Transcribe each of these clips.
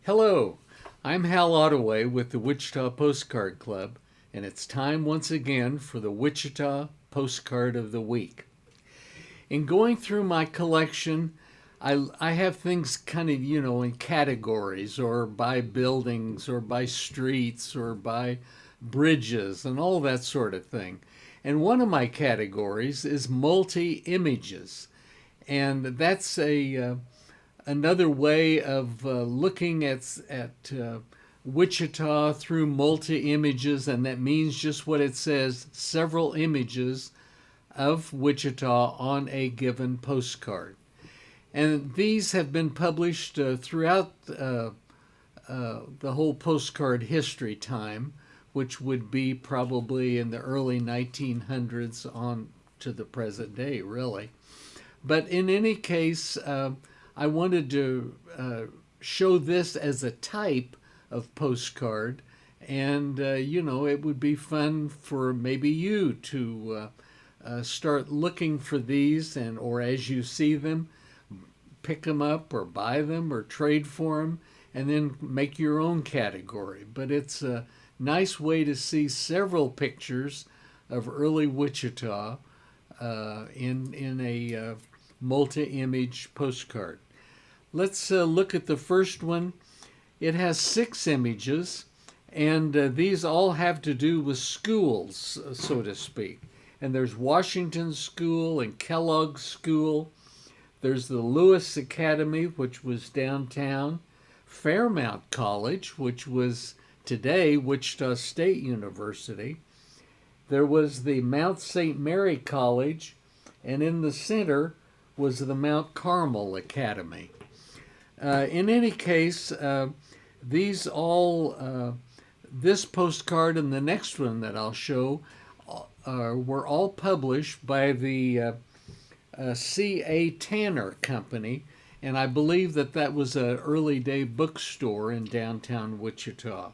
Hello, I'm Hal Ottaway with the Wichita Postcard Club, and it's time once again for the Wichita Postcard of the Week. In going through my collection, I have things kind of, in categories or by buildings or by streets or by bridges and all that sort of thing. And one of my categories is multi images. And that's another way of looking at Wichita through multi images, and that means just what it says, several images of Wichita on a given postcard. And these have been published throughout the whole postcard history time, which would be probably in the early 1900s on to the present day, really. But in any case, I wanted to show this as a type of postcard, and it would be fun for maybe you to start looking for these, and or as you see them, pick them up or buy them or trade for them, and then make your own category. But it's a nice way to see several pictures of early Wichita in a multi-image postcard. Let's look at the first one. It has 6 images, and these all have to do with schools, so to speak. And there's Washington School and Kellogg School. There's the Lewis Academy, which was downtown. Fairmount College, which was today Wichita State University. There was the Mount St. Mary College, and in the center was the Mount Carmel Academy. In any case, these all, this postcard and the next one that I'll show were all published by the C.A. Tanner Company, and I believe that was an early day bookstore in downtown Wichita.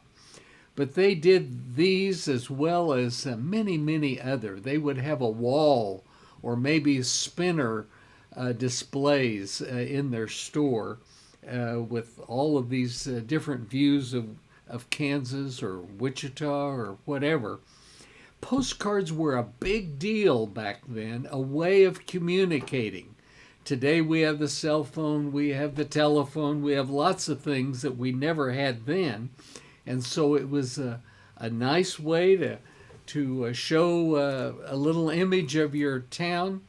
But they did these as well as many, many other. They would have a wall or maybe spinner displays in their store with all of these different views of Kansas or Wichita or whatever. Postcards were a big deal back then, a way of communicating. Today we have the cell phone, we have the telephone, we have lots of things that we never had then. And so it was a nice way to show a little image of your town.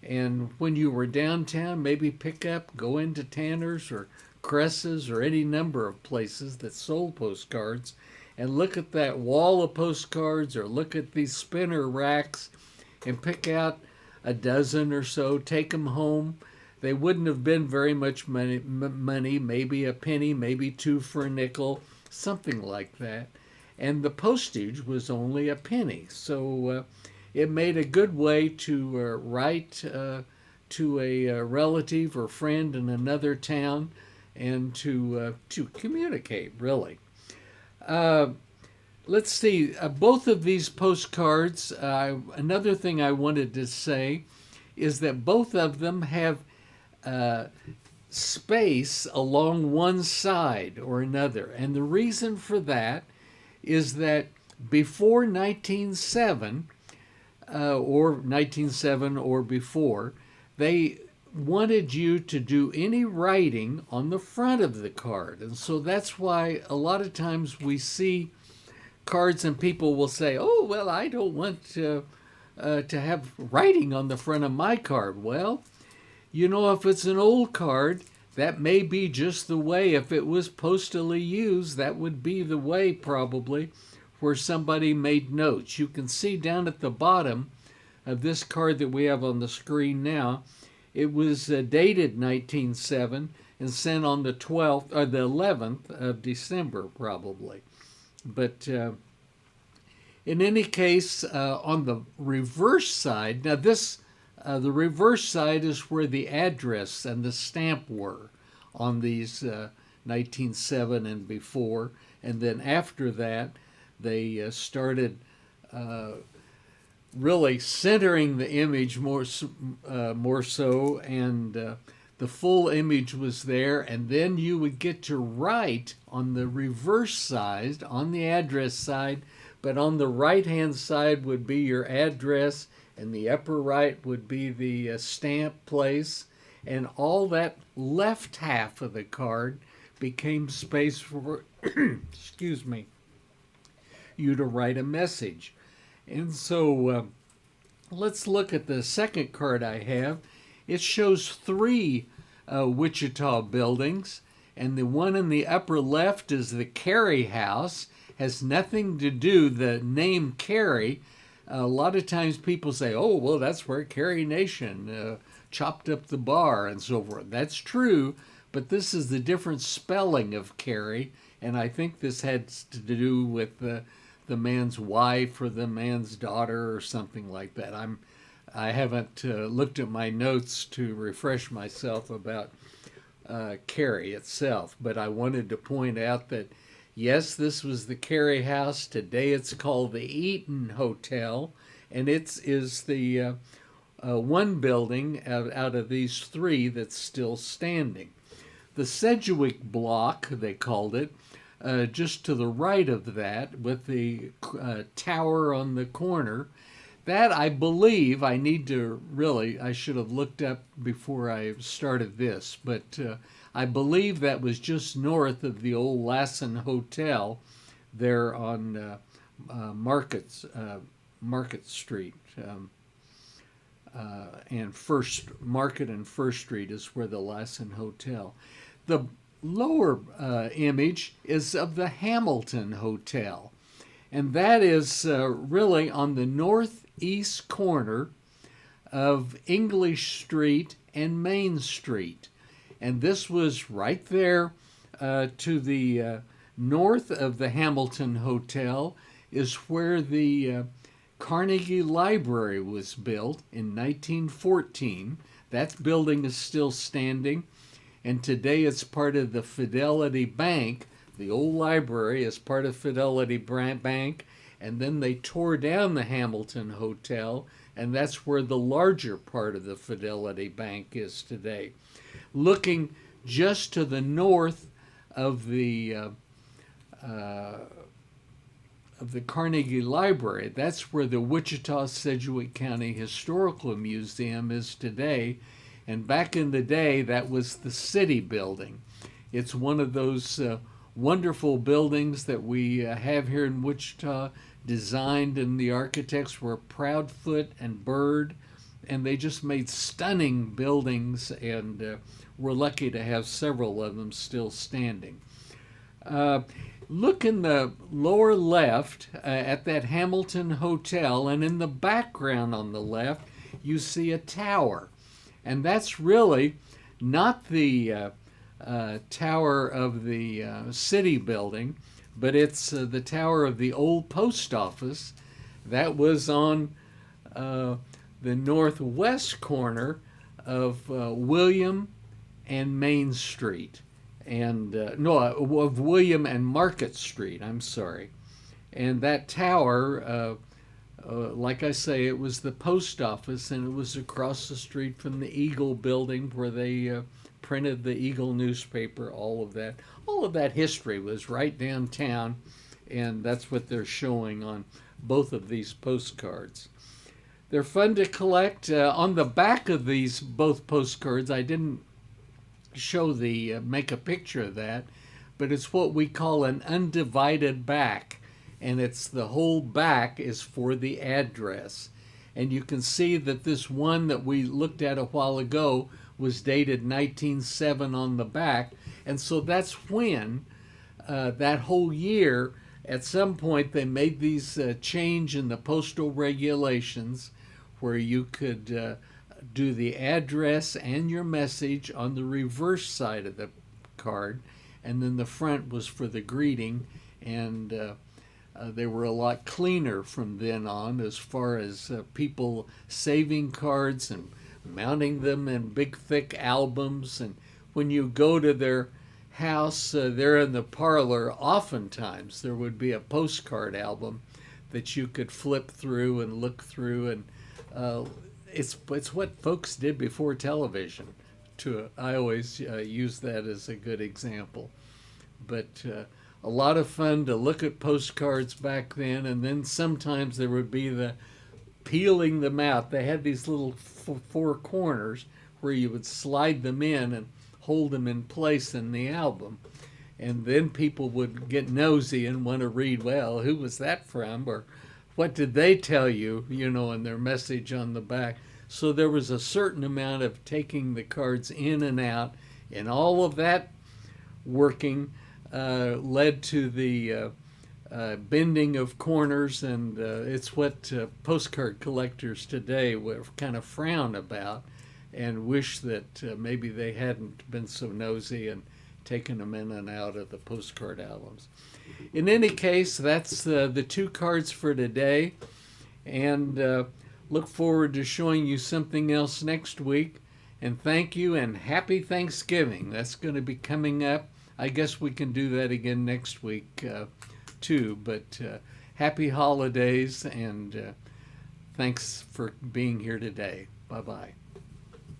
And when you were downtown, maybe pick up, go into Tanner's or Cress's or any number of places that sold postcards and look at that wall of postcards or look at these spinner racks and pick out a dozen or so, take them home. They wouldn't have been very much money, maybe a penny, maybe 2 for a nickel, something like that. And the postage was only a penny. So it made a good way to write to a relative or friend in another town and to communicate, really. Let's see, both of these postcards, another thing I wanted to say is that both of them have space along one side or another. And the reason for that is that before 1907, or before, they wanted you to do any writing on the front of the card. And so that's why a lot of times we see cards and people will say, oh, well, I don't want to have writing on the front of my card. Well, if it's an old card, that may be just the way. If it was postally used, that would be the way probably where somebody made notes. You can see down at the bottom of this card that we have on the screen now, it was dated 1907 and sent on the 12th or the 11th of December probably. But in any case, on the reverse side, now the reverse side is where the address and the stamp were on these 1907 and before. And then after that, they started really centering the image more so, and the full image was there, and then you would get to write on the reverse side, on the address side, but on the right-hand side would be your address, and the upper right would be the stamp place, and all that left half of the card became space for, excuse me, you to write a message. And so let's look at the second card I have. It shows three Wichita buildings, and the one in the upper left is the Carey House. Has nothing to do, the name Carey. A lot of times people say, oh, well, that's where Carey Nation chopped up the bar and so forth. That's true, but this is the different spelling of Carey, and I think this has to do with the man's wife or the man's daughter or something like that. I haven't looked at my notes to refresh myself about Carey itself, but I wanted to point out that yes, this was the Carey House. Today it's called the Eaton Hotel, and it is the one building out of these three that's still standing. The Sedgwick Block, they called it, just to the right of that with the tower on the corner. That, I believe, I should have looked up before I started this, but I believe that was just north of the old Lassen Hotel there on Market Street. And Market and First Street is where the Lassen Hotel. The lower image is of the Hamilton Hotel, and that is really on the northeast corner of English Street and Main Street. And this was right there to the north of the Hamilton Hotel is where the Carnegie Library was built in 1914. That building is still standing, and today it's part of the Fidelity Bank. The old library is part of Fidelity Bank, and then they tore down the Hamilton Hotel, and that's where the larger part of the Fidelity Bank is today. Looking just to the north of the Carnegie Library, that's where the Wichita Sedgwick County Historical Museum is today, and back in the day that was the city building. It's one of those wonderful buildings that we have here in Wichita, designed, and the architects were Proudfoot and Bird, and they just made stunning buildings, and we're lucky to have several of them still standing. Look in the lower left at that Hamilton Hotel, and in the background on the left you see a tower, and that's really not the tower of the city building, but it's the tower of the old post office that was on the northwest corner of William and Main Street, and of William and Market Street, I'm sorry. And that tower, like I say, it was the post office, and it was across the street from the Eagle building where they printed the Eagle newspaper. All of that history was right downtown, and that's what they're showing on both of these postcards. They're fun to collect. On the back of these both postcards, I didn't show make a picture of that, but it's what we call an undivided back, and it's the whole back is for the address. And you can see that this one that we looked at a while ago was dated 1907 on the back, and so that's when that whole year, at some point they made these change in the postal regulations where you could do the address and your message on the reverse side of the card, and then the front was for the greeting, and they were a lot cleaner from then on as far as people saving cards and mounting them in big thick albums. And when you go to their house, there in the parlor, oftentimes there would be a postcard album that you could flip through and look through, and it's what folks did before television. I always use that as a good example. But a lot of fun to look at postcards back then, and then sometimes there would be the peeling them out. They had these little four corners where you would slide them in and hold them in place in the album. And then people would get nosy and want to read, well, who was that from? Or what did they tell you, in their message on the back. So there was a certain amount of taking the cards in and out, and all of that working led to the bending of corners, and it's what postcard collectors today would kind of frown about and wish that maybe they hadn't been so nosy and taken them in and out of the postcard albums. In any case, that's the two cards for today, and look forward to showing you something else next week. And thank you, and happy Thanksgiving. That's going to be coming up. I guess we can do that again next week too, but happy holidays, and thanks for being here today. Bye-bye.